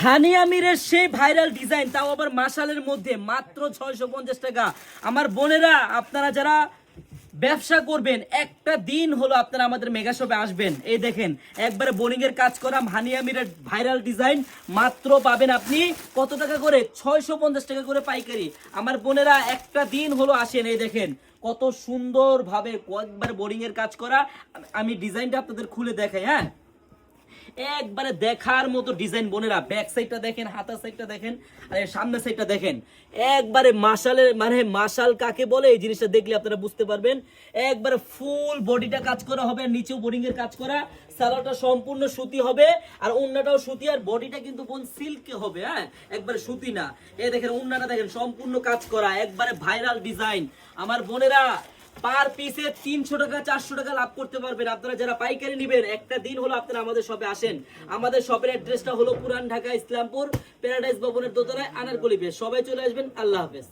হানি আমিরের সেই viral design, তাও আবার মাশালের মধ্যে, মাত্র 650 টাকা। আমার বোনেরা, আপনারা যারা ব্যবসা করবেন, একটা দিন হলো আপনারা আমাদের মেগা শপে আসবেন। এই দেখেন, একবারে বোনিং এর কাজ করা হানি আমিরের ভাইরাল ডিজাইন মাত্র পাবেন আপনি কত টাকা করে? 650 টাকা করে পাইকারি। আমার বোনেরা একটা দিন হলো আসেন। এই দেখেন কত সুন্দর ভাবে একবারে বোনিং এর কাজ করা। আমি ডিজাইনটা আপনাদের খুলে দেখাই। হ্যাঁ, একবারে দেখার মতো ডিজাইন বোনেরা। ব্যাক সাইডটা দেখেন, হাতা সাইডটা দেখেন, আর সামনের সাইডটা দেখেন। একবারে মাশালের মানে মাশাল কাকে বলে এই জিনিসটা দেখলে আপনারা বুঝতে পারবেন। একবারে ফুল বডিটা কাজ করা হবে, নিচেও বোরিং এর কাজ করা। সালোয়ারটা সম্পূর্ণ সুতি হবে, আর ওন্নাটাও সুতি, আর বডিটা কিন্তু বোন সিল্কে হবে। হ্যাঁ, একবারে সুতি না। এই দেখেন ওন্নাটা দেখেন সম্পূর্ণ কাজ করা, একবারে ভাইরাল ডিজাইন। আমার বোনেরা পার পিসে 300 টাকা 400 টাকা লাভ করতে পারবেন। আপনারা যারা পাইকারি নেবেন, একটা দিন হলো আপনারা আমাদের শপে আসেন। আমাদের শপের অ্যাড্রেসটা হলো পুরান ঢাকা ইসলামপুর প্যারাডাইস ভবনের দোতলায় আনারকলি বেশ। সবাই চলে আসবেন। আল্লাহ হাফেজ।